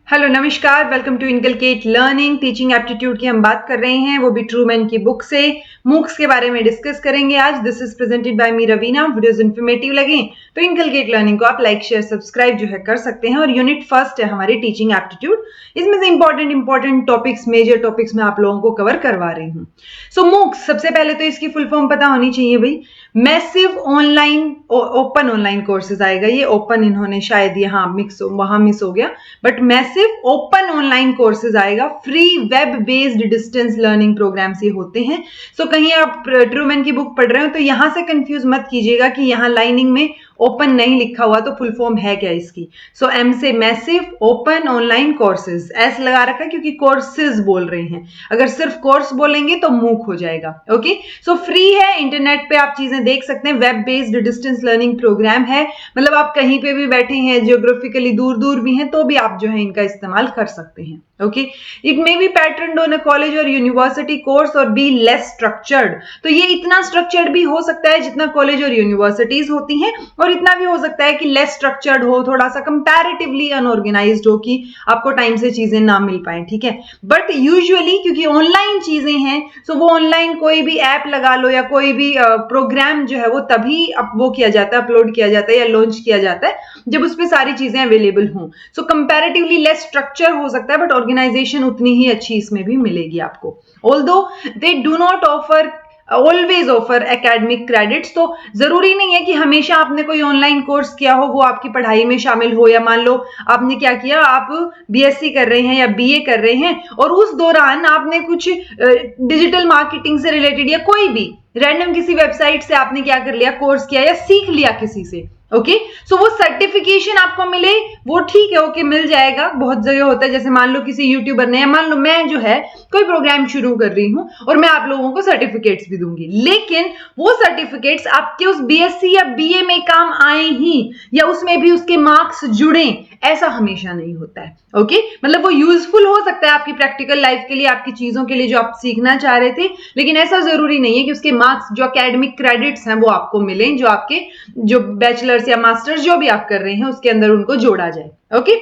Hello नमस्कार, welcome to Inculcate Learning. Teaching aptitude की हम बात कर रहे हैं, वो भी ट्रूमैन की बुक से। मूक्स के बारे में डिस्कस करेंगे आज। This is presented by me Raveena. Videos informative लगे तो इनकलकेट लर्निंग को आप लाइक शेयर सब्सक्राइब जो है कर सकते हैं। और यूनिट फर्स्ट है हमारी टीचिंग एप्टीट्यूड। इसमें से इंपॉर्टेंट टॉपिक्स, मेजर टॉपिक्स मैं आप लोगों को कवर करवा रही हूँ। सो मूक्स, सबसे पहले तो इसकी फुल फॉर्म पता होनी चाहिए भाई। Massive online open online courses आएगा। ये ओपन इन्होंने शायद यहाँ वहां मिस हो गया, but massive open online courses आएगा। Free web based distance learning programmes ये होते हैं। सो कहीं आप ट्रूमैन की बुक पढ़ रहे हो तो यहां से कंफ्यूज मत कीजिएगा कि यहाँ लाइनिंग में ओपन नहीं लिखा हुआ, तो फुल फॉर्म है क्या इसकी। सो एम से massive open online courses, S लगा रखा है क्योंकि कोर्सेज बोल रहे हैं। अगर सिर्फ कोर्स बोलेंगे तो मूक हो जाएगा। ओके, सो फ्री है, इंटरनेट पे आप चीजें देख सकते हैं। Web based distance learning program है, मतलब आप कहीं पे भी बैठे हैं, जियोग्राफिकली दूर दूर भी हैं, तो भी आप जो है इनका इस्तेमाल कर सकते हैं। Okay, it may be patterned on a college और यूनिवर्सिटी कोर्स और बी लेस स्ट्रक्चर्ड। तो ये इतना स्ट्रक्चर्ड भी हो सकता है जितना कॉलेज और यूनिवर्सिटीज होती हैं, और इतना भी हो सकता है कि लेस स्ट्रक्चर्ड हो, थोड़ा सा कंपैरेटिवली अनऑर्गेनाइज्ड हो, कि आपको टाइम से चीजें ना मिल पाए। ठीक है, बट यूजुअली क्योंकि ऑनलाइन चीजें हैं, सो वो ऑनलाइन कोई भी ऐप लगा लो या कोई भी प्रोग्राम जो है वो तभी वो किया जाता है, अपलोड किया जाता है या लॉन्च किया जाता है जब उस पर सारी चीजें अवेलेबल हों। सो कंपैरेटिवली लेस स्ट्रक्चर हो सकता है, बट ऑर्गेनाइजेशन उतनी ही अच्छी इसमें भी मिलेगी आपको। Although they do not offer always offer academic credits. तो जरूरी नहीं है कि हमेशा आपने कोई ऑनलाइन कोर्स किया हो वो आपकी पढ़ाई में शामिल हो, या मान लो आपने क्या किया, आप बीएससी कर रहे हैं या बीए कर रहे हैं और उस दौरान आपने कुछ डिजिटल मार्केटिंग से रिलेटेड या कोई भी रैंडम किसी वेबसाइट से आपने क्या कर लिया, कोर्स किया या सीख लिया किसी से। ओके, सो वो सर्टिफिकेशन आपको मिले वो ठीक है, ओके, मिल जाएगा। बहुत जगह होता है, जैसे मान लो किसी यूट्यूबर ने, मान लो मैं जो है कोई प्रोग्राम शुरू कर रही हूं और मैं आप लोगों को सर्टिफिकेट्स भी दूंगी, लेकिन वो सर्टिफिकेट्स आपके उस बीएससी या बीए में काम आए ही, या उसमें भी उसके मार्क्स जुड़े, ऐसा हमेशा नहीं होता है। ओके, मतलब वो यूजफुल हो सकता है आपकी प्रैक्टिकल लाइफ के लिए, आपकी चीजों के लिए जो आप सीखना चाह रहे थे, लेकिन ऐसा जरूरी नहीं है कि उसके मार्क्स, जो एकेडमिक क्रेडिट्स हैं, वो आपको मिलें, जो आपके जो बैचलर्स या मास्टर्स जो भी आप कर रहे हैं उसके अंदर उनको जोड़ा जाए। ओके,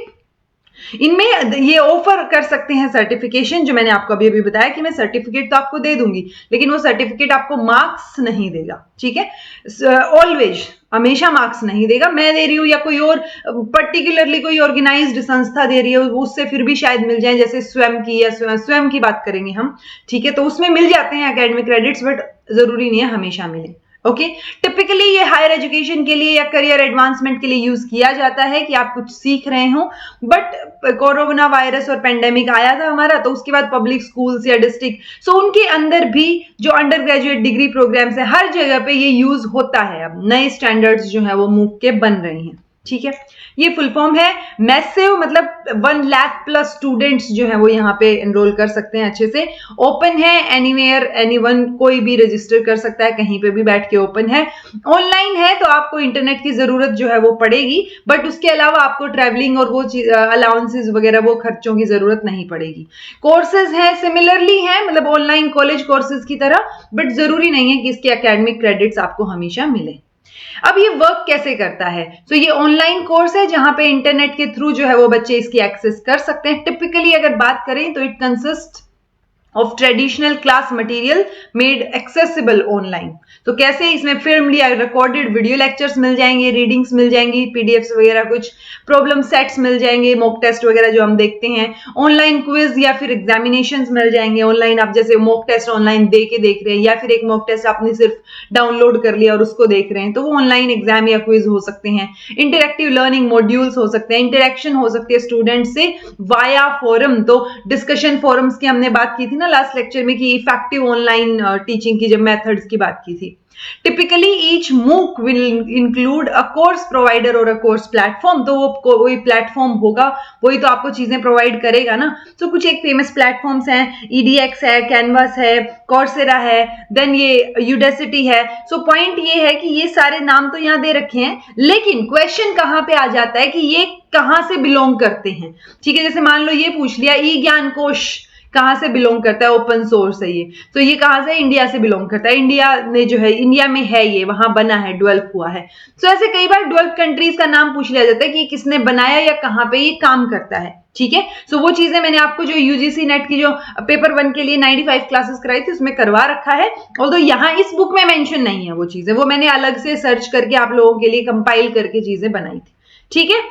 इनमें ये ऑफर कर सकते हैं सर्टिफिकेशन, जो मैंने आपको अभी बताया कि मैं सर्टिफिकेट तो आपको दे दूंगी, लेकिन वो सर्टिफिकेट आपको मार्क्स नहीं देगा। ठीक है, ऑलवेज, हमेशा मार्क्स नहीं देगा। मैं दे रही हूँ या कोई और पर्टिकुलरली कोई ऑर्गेनाइज्ड संस्था दे रही है, उससे फिर भी शायद मिल जाए, जैसे स्वयं की, या स्वयं की बात करेंगे हम। ठीक है, तो उसमें मिल जाते हैं एकेडमिक क्रेडिट्स, बट जरूरी नहीं है हमेशा मिले। ओके, टिपिकली ये हायर एजुकेशन के लिए या करियर एडवांसमेंट के लिए यूज किया जाता है कि आप कुछ सीख रहे हो। बट कोरोना वायरस और पेंडेमिक आया था हमारा, तो उसके बाद पब्लिक स्कूल्स या डिस्ट्रिक्ट, सो उनके अंदर भी जो अंडर ग्रेजुएट डिग्री प्रोग्राम्स है, हर जगह पे ये यूज होता है। अब नए स्टैंडर्ड्स जो है वो मूक के बन रहे हैं। ठीक है, ये फुल फॉर्म है मैसिव, मतलब 1 लाख प्लस स्टूडेंट्स जो है वो यहाँ पे एनरोल कर सकते हैं अच्छे से। ओपन है, एनीवेयर एनीवन, कोई भी रजिस्टर कर सकता है, कहीं पे भी बैठ के ओपन है। ऑनलाइन है तो आपको इंटरनेट की जरूरत जो है वो पड़ेगी, बट उसके अलावा आपको ट्रैवलिंग और वो अलाउंसेस वगैरह, वो खर्चों की जरूरत नहीं पड़ेगी। कोर्सेज है, सिमिलरली है, मतलब ऑनलाइन कॉलेज कोर्सेज की तरह, बट जरूरी नहीं है कि इसके एकेडमिक क्रेडिट्स आपको हमेशा मिले। अब ये वर्क कैसे करता है? तो ये ऑनलाइन कोर्स है जहां पे इंटरनेट के थ्रू जो है वो बच्चे इसकी एक्सेस कर सकते हैं। टिपिकली अगर बात करें तो it consist of traditional class material made accessible online. तो कैसे, इसमें फिल्म या रिकॉर्डेड वीडियो लेक्चर्स मिल जाएंगे, रीडिंग्स मिल जाएंगी, पीडीएफ्स वगैरह, कुछ प्रॉब्लम सेट्स मिल जाएंगे, मॉक टेस्ट वगैरह जो हम देखते हैं, ऑनलाइन क्विज या फिर एग्जामिनेशंस मिल जाएंगे ऑनलाइन। आप जैसे मॉक टेस्ट ऑनलाइन दे के देख रहे हैं, या फिर एक मॉक टेस्ट आपने सिर्फ डाउनलोड कर लिया और उसको देख रहे हैं, तो वो ऑनलाइन एग्जाम या क्विज हो सकते हैं। इंटरेक्टिव लर्निंग मॉड्यूल्स हो सकते हैं, इंटरेक्शन हो सकती है स्टूडेंट से वाया फोरम। तो डिस्कशन फोरम्स की हमने बात की थी ना लास्ट लेक्चर में, कि इफेक्टिव ऑनलाइन टीचिंग की जब मेथड्स की बात की थी। टिपिकली ईच मूक will include a course provider और अ कोर्स प्लेटफॉर्म। तो वो कोई प्लेटफॉर्म होगा, वही तो आपको चीजें प्रोवाइड करेगा ना। तो कुछ एक फेमस प्लेटफॉर्म्स हैं, EDX है, कैनवास है, कॉर्सेरा है, देन ये यूडेसिटी है। सो पॉइंट ये है कि ये सारे नाम तो यहाँ दे रखे हैं, लेकिन क्वेश्चन कहाँ पे आ जाता है कि ये कहाँ से बिलोंग करते हैं। ठीक है, जैसे मान लो ये पूछ लिया, ई ज्ञान कोश कहाँ से बिलोंग करता है, ओपन सोर्स है ये। तो ये कहाँ से, इंडिया से बिलोंग करता है, इंडिया ने जो है, इंडिया में है ये, वहां बना है, डेवलप हुआ है। तो ऐसे कई बार डेवलप कंट्रीज का नाम पूछ लिया जाता है कि किसने बनाया या कहाँ पे ये काम करता है, ठीक है। सो वो चीजें मैंने आपको जो यूजीसी नेट की जो पेपर 1 के लिए 95 क्लासेस कराई थी उसमें करवा रखा है, ऑल्दो यहाँ इस बुक में मेंशन नहीं है वो चीजें, वो मैंने अलग से सर्च करके आप लोगों के लिए कंपाइल करके चीजें बनाई थी, ठीक है।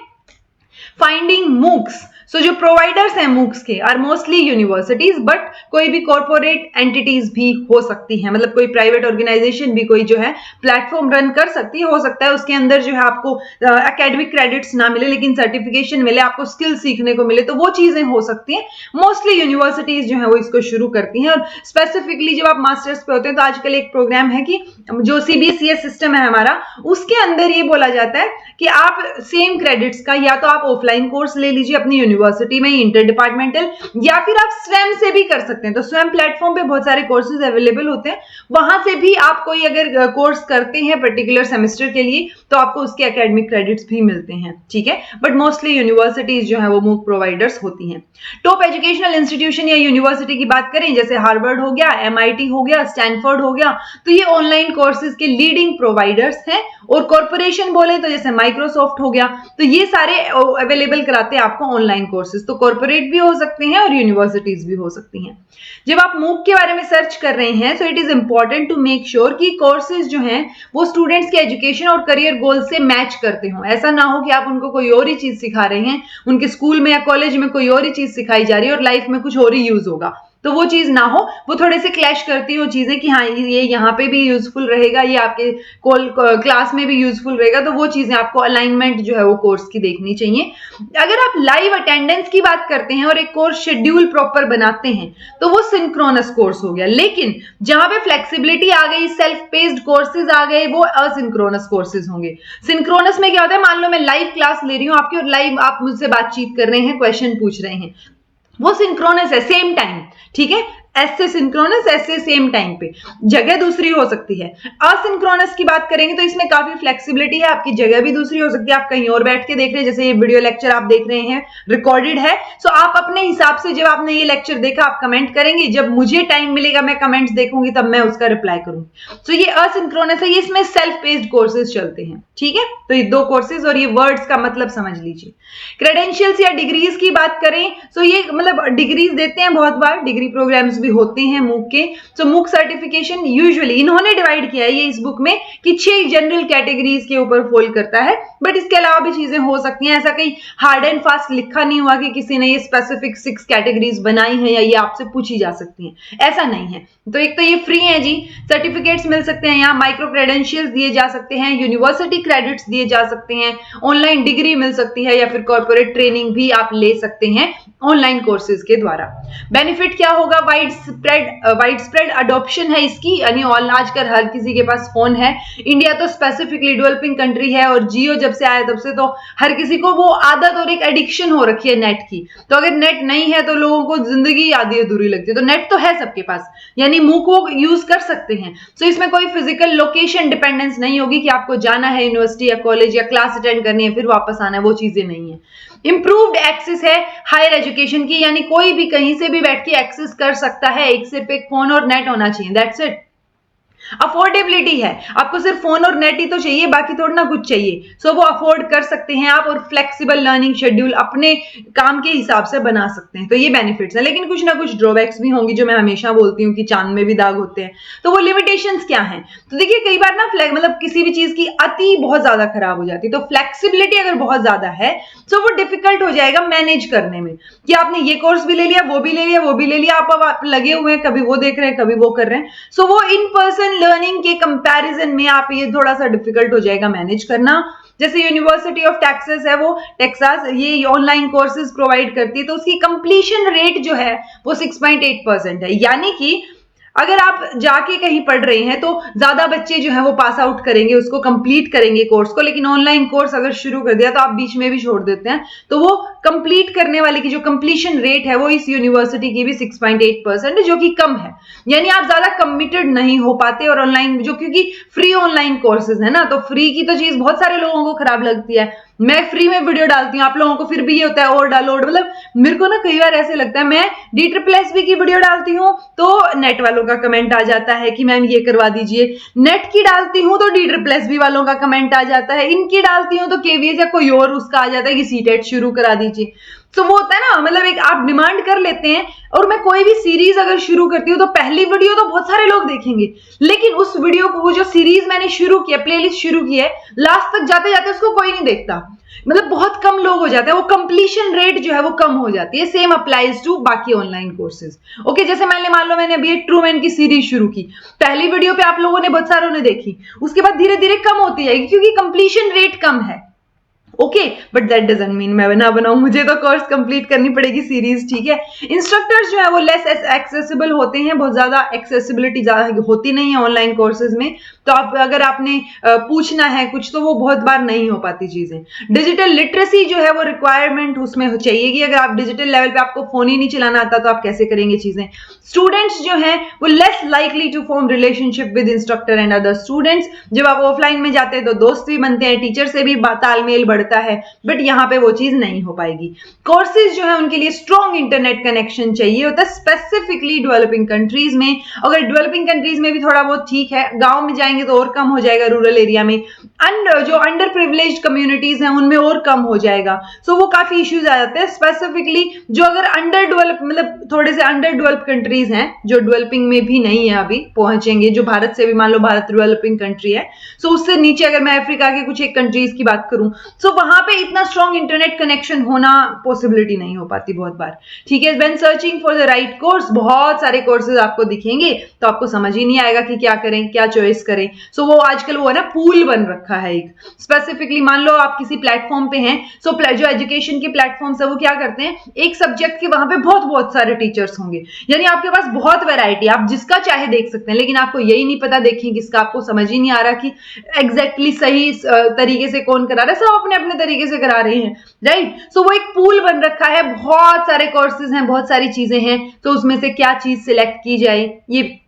फाइंडिंग मूक्स, सो जो प्रोवाइडर्स हैं मूक्स के आर मोस्टली यूनिवर्सिटीज, बट कोई भी कॉर्पोरेट एंटिटीज भी हो सकती हैं, मतलब कोई प्राइवेट ऑर्गेनाइजेशन भी कोई जो है प्लेटफॉर्म रन कर सकती है, हो सकता है उसके अंदर जो है आपको एकेडमिक क्रेडिट्स ना मिले लेकिन सर्टिफिकेशन मिले, आपको स्किल सीखने को मिले, तो वो चीजें हो सकती हैं। मोस्टली यूनिवर्सिटीज जो है वो इसको शुरू करती हैं, और स्पेसिफिकली जब आप मास्टर्स पे होते हैं तो आजकल एक प्रोग्राम है कि जो सीबीएसई सिस्टम है हमारा, उसके अंदर ये बोला जाता है कि आप सेम क्रेडिट्स का या तो आप ऑफलाइन कोर्स ले लीजिए अपनी यूनिवर्सिटी में इंटर डिपार्टमेंटल, या फिर आप स्वयं से भी कर सकते हैं। तो स्वयं प्लेटफॉर्म पे बहुत सारे कोर्सेज अवेलेबल होते हैं, वहां से भी आप कोई अगर कोर्स करते हैं पर्टिकुलर सेमेस्टर के लिए तो आपको उसके एकेडमिक क्रेडिट्स भी मिलते हैं, ठीक है। बट मोस्टली यूनिवर्सिटीज जो है वो मूक प्रोवाइडर्स होती हैं। टॉप एजुकेशनल इंस्टीट्यूशन या यूनिवर्सिटी की बात करें, जैसे हार्वर्ड हो गया, MIT हो गया, स्टैनफोर्ड हो गया, तो ये ऑनलाइन कोर्सेज के लीडिंग प्रोवाइडर्स हैं। और कॉर्पोरेशन बोले तो जैसे माइक्रोसॉफ्ट हो गया, तो ये सारे अवेलेबल कराते हैं आपको ऑनलाइन कोर्सेज। तो कॉर्पोरेट भी हो सकते हैं और यूनिवर्सिटीज भी हो सकती हैं। जब आप मूक के बारे में सर्च कर रहे हैं तो it is important to make sure कि कोर्सेज जो हैं वो स्टूडेंट्स के एजुकेशन और करियर गोल से मैच करते हो। ऐसा ना हो कि आप उनको कोई और ही चीज सिखा रहे हैं, उनके स्कूल में या कॉलेज में कोई और ही चीज सिखाई जा रही है और लाइफ में कुछ और ही यूज होगा, तो वो चीज ना हो। वो थोड़े से क्लैश करती हो चीजें कि हाँ ये यहाँ पे भी यूजफुल रहेगा, ये आपके क्लास में भी यूजफुल रहेगा, तो वो चीजें आपको अलाइनमेंट जो है वो कोर्स की देखनी चाहिए। अगर आप लाइव अटेंडेंस की बात करते हैं और एक कोर्स शेड्यूल प्रॉपर बनाते हैं तो वो सिंक्रोनस कोर्स हो गया। लेकिन जहां पे फ्लेक्सिबिलिटी आ गई, सेल्फ पेस्ड कोर्सेज आ गए, वो असिंक्रोनस कोर्सेज होंगे। सिंक्रोनस में क्या होता है, मान लो मैं लाइव क्लास ले रही हूँ आपकी और लाइव आप मुझसे बातचीत कर रहे हैं, क्वेश्चन पूछ रहे हैं, वो सिंक्रोनस है, सेम टाइम, ठीक है। ऐसे सिंक्रोनस, ऐसे सेम टाइम पे, जगह दूसरी हो सकती है। असिंक्रोनस की बात करेंगे तो इसमें काफी फ्लेक्सिबिलिटी है, आपकी जगह भी दूसरी हो सकती है, आप कहीं और बैठ के देख रहे हैं, जैसे ये वीडियो लेक्चर आप देख रहे हैं रिकॉर्डेड है, सो आप अपने हिसाब से जब आपने ये लेक्चर देखा आप कमेंट करेंगे, जब मुझे टाइम मिलेगा मैं कमेंट्स देखूंगी तब मैं उसका रिप्लाई करूंगी। सो ये असिंक्रोनस है, ये इसमें सेल्फ पेस्ड कोर्सेज चलते हैं, ठीक है। तो ये दो कोर्सेज और ये वर्ड्स का मतलब समझ लीजिए। क्रेडेंशियल्स या डिग्रीज की बात करें तो ये मतलब डिग्रीज देते हैं, बहुत बार डिग्री प्रोग्राम्स भी होते हैं मूक के। तो मूक सर्टिफिकेशन यूजुअली इन्होंने डिवाइड किया है ये इस बुक में कि 6 जनरल कैटेगरीज के ऊपर फॉल करता है, बट इसके अलावा भी चीजें हो सकती हैं। ऐसा कहीं हार्ड एंड फास्ट लिखा नहीं हुआ कि किसी ने ये स्पेसिफिक 6 कैटेगरीज बनाई हैं या ये आपसे पूछी जा सकती हैं, ऐसा नहीं है। तो एक तो ये फ्री है जी, सर्टिफिकेट्स मिल सकते हैं, यहाँ माइक्रो क्रेडेंशियल्स दिए जा सकते हैं, यूनिवर्सिटी क्रेडिट्स दिए जा सकते हैं, ऑनलाइन डिग्री मिल सकती है या फिर कॉर्पोरेट ट्रेनिंग भी आप ले सकते हैं ऑनलाइन कोर्सेज के द्वारा। बेनिफिट क्या होगा, वाइड स्प्रेड अडॉप्शन है इसकी, यानी आजकल हर किसी के पास फोन है। इंडिया तो स्पेसिफिकली डेवलपिंग कंट्री है और जियो जब से आया तब से तो हर किसी को वो आदत और एक एडिक्शन हो रखी है नेट की। तो अगर नेट नहीं है तो लोगों को जिंदगी आधी अधूरी लगती है, तो नेट तो है सबके पास, यानी मूक को यूज कर सकते हैं। तो इसमें कोई फिजिकल लोकेशन डिपेंडेंस नहीं होगी कि आपको जाना है यूनिवर्सिटी या कॉलेज या क्लास अटेंड करनी है फिर वापस आना है, वो चीजें नहीं है। इंप्रूव्ड एक्सेस है हायर एजुकेशन की, यानी कोई भी कहीं से भी बैठ के एक्सेस कर सकता है, एक सिर्फ एक फोन और नेट होना चाहिए, दैट्स इट। अफोर्डेबिलिटी है, आपको सिर्फ फोन और नेट ही तो चाहिए, बाकी थोड़ा ना कुछ चाहिए, सो वो अफोर्ड कर सकते हैं आप, और फ्लेक्सिबल लर्निंग शेड्यूल अपने काम के हिसाब से बना सकते हैं। तो ये बेनिफिट्स है, लेकिन कुछ ना कुछ ड्रॉबैक्स भी होंगी, जो मैं हमेशा बोलती हूँ कि चांद में भी दाग होते हैं। तो वो लिमिटेशंस क्या हैं, तो देखिए कई बार ना मतलब किसी भी चीज की अति बहुत ज्यादा खराब हो जाती है, तो फ्लेक्सिबिलिटी अगर बहुत ज्यादा है तो वो डिफिकल्ट हो जाएगा मैनेज करने में, कि आपने ये कोर्स भी ले लिया, वो भी ले लिया, वो भी ले लिया, आप लगे हुए हैं, कभी वो देख रहे हैं, कभी वो कर रहे हैं। सो वो इन पर्सन लर्निंग के कंपैरिजन में आप ये थोड़ा सा डिफिकल्ट हो जाएगा मैनेज करना। जैसे यूनिवर्सिटी ऑफ टेक्सास है, वो टेक्सास ये ऑनलाइन कोर्सेज प्रोवाइड करती है, तो उसकी कंप्लीशन रेट जो है वो 6.8% है, यानी कि अगर आप जाके कहीं पढ़ रहे हैं तो ज्यादा बच्चे जो है वो पास आउट करेंगे, उसको कंप्लीट करेंगे कोर्स को, लेकिन ऑनलाइन कोर्स अगर शुरू कर दिया तो आप बीच में भी छोड़ देते हैं, तो वो कंप्लीट करने वाले की जो कंप्लीशन रेट है वो इस यूनिवर्सिटी की भी 6.8% है, जो कि कम है। यानी आप ज्यादा कमिटेड नहीं हो पाते, और ऑनलाइन जो, क्योंकि फ्री ऑनलाइन कोर्सेज है ना, तो फ्री की तो चीज बहुत सारे लोगों को खराब लगती है। मैं फ्री में वीडियो डालती हूँ, आप लोगों को फिर भी ये होता है और डालो, मतलब मेरे को ना कई बार ऐसे लगता है, मैं DSSB की वीडियो डालती हूँ तो नेट वालों का कमेंट आ जाता है कि मैम ये करवा दीजिए, नेट की डालती हूँ तो DSSB वालों का कमेंट आ जाता है, इनकी डालती हूँ तो KVS या कोई और उसका आ जाता है कि सीटेट शुरू करा दीजिए। तो वो होता है ना, मतलब एक आप डिमांड कर लेते हैं, और मैं कोई भी सीरीज अगर शुरू करती हूँ तो पहली वीडियो तो बहुत सारे लोग देखेंगे, लेकिन उस वीडियो को, वो जो सीरीज मैंने शुरू किया, प्लेलिस्ट शुरू की है, लास्ट तक जाते जाते उसको कोई नहीं देखता, मतलब बहुत कम लोग हो जाते हैं, वो कंप्लीशन रेट जो है वो कम हो जाती है। सेम अप्लाइज टू बाकी ऑनलाइन कोर्सेज। ओके, जैसे मान लो मैंने अभी ट्रूमैन की सीरीज शुरू की, पहली वीडियो पे आप लोगों ने, बहुत सारों ने देखी, उसके बाद धीरे धीरे कम होती जाएगी क्योंकि कंप्लीशन रेट कम है। Okay, but that doesn't mean मैं ना बनाऊं, मुझे तो कोर्स कंप्लीट करनी पड़ेगी सीरीज, ठीक है। इंस्ट्रक्टर्स जो है वो लेस एक्सेसिबल होते हैं, बहुत ज्यादा एक्सेसिबिलिटी होती नहीं है ऑनलाइन कोर्सेज में, तो आप अगर आपने पूछना है कुछ तो वो बहुत बार नहीं हो पाती चीजें। डिजिटल लिटरेसी जो है वो रिक्वायरमेंट उसमें चाहिए कि अगर आप डिजिटल लेवल पे आपको फोन ही नहीं चलाना आता तो आप कैसे करेंगे चीजें। स्टूडेंट्स जो हैं वो less likely to form relationship with instructor and other students. जब आप ऑफलाइन में जाते हैं तो दोस्त भी बनते हैं, टीचर से भी तालमेल बढ़ता है, बट यहाँ पे वो चीज नहीं हो पाएगी। कोर्सेज जो है उनके लिए स्ट्रॉन्ग इंटरनेट कनेक्शन चाहिए होता है, स्पेसिफिकली डेवलपिंग कंट्रीज में। अगर डेवलपिंग कंट्रीज में भी थोड़ा बहुत ठीक है, गांव में जाएंगे तो और कम हो जाएगा, रूरल एरिया में जो अंडर प्रिविलेज्ड कम्युनिटीज हैं उनमें और कम हो जाएगा। सो वो काफी इश्यूज आ जाते हैं, स्पेसिफिकली जो अगर अंडर डेवलप, मतलब थोड़े से अंडर डेवलप कंट्रीज हैं जो डेवलपिंग में भी नहीं है अभी पहुंचेंगे, जो भारत से भी, मान लो भारत डेवलपिंग कंट्री है, सो उससे नीचे अगर मैं अफ्रीका के कुछ एक कंट्रीज की बात करूं, सो वहां पे इतना स्ट्रॉन्ग इंटरनेट कनेक्शन होना पॉसिबिलिटी नहीं हो पाती बहुत बार, ठीक है। When searching for the right course, बहुत सारे कोर्सेज आपको दिखेंगे तो आपको समझ ही नहीं आएगा कि क्या करें, क्या चॉइस करें। सो वो आजकल वो है ना, पूल बन रखा है एक, स्पेसिफिकली मान लो आप किसी प्लेटफॉर्म पे हैं, सो जो एजुकेशन के प्लेटफॉर्म्स है वो क्या करते हैं, एक सब्जेक्ट के वहां पे बहुत सारे टीचर्स होंगे, यानी आपके पास बहुत वैरायटी, आप जिसका चाहे देख सकते हैं, लेकिन आपको यही नहीं पता देखें किसका, आपको समझ ही नहीं आ रहा कि एग्जैक्टली सही तरीके से कौन करा रहा है, सब अपने अपने तरीके से करा रहे हैं, राइट। सो वो एक पूल बन रखा है, बहुत सारे कोर्सेज हैं, बहुत सारी चीजें हैं, तो उसमें से क्या चीज सिलेक्ट की जाए ये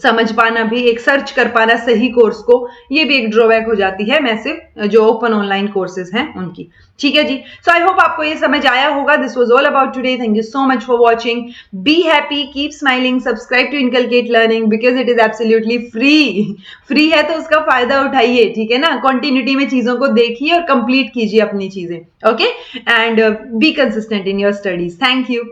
समझ पाना भी, एक सर्च कर पाना सही कोर्स को, ये भी एक ड्रॉबैक हो जाती है मैसिव जो ओपन ऑनलाइन कोर्सेज हैं उनकी, ठीक है जी। सो आई होप आपको ये समझ आया होगा। This was all about today, thank you so much for watching, be happy, keep smiling, subscribe to Inculcate Learning because it is absolutely free है, तो उसका फायदा उठाइए, ठीक है ना। कॉन्टिन्यूटी में चीजों को देखिए और कंप्लीट कीजिए अपनी चीजें, okay, and be consistent in your studies. Thank you.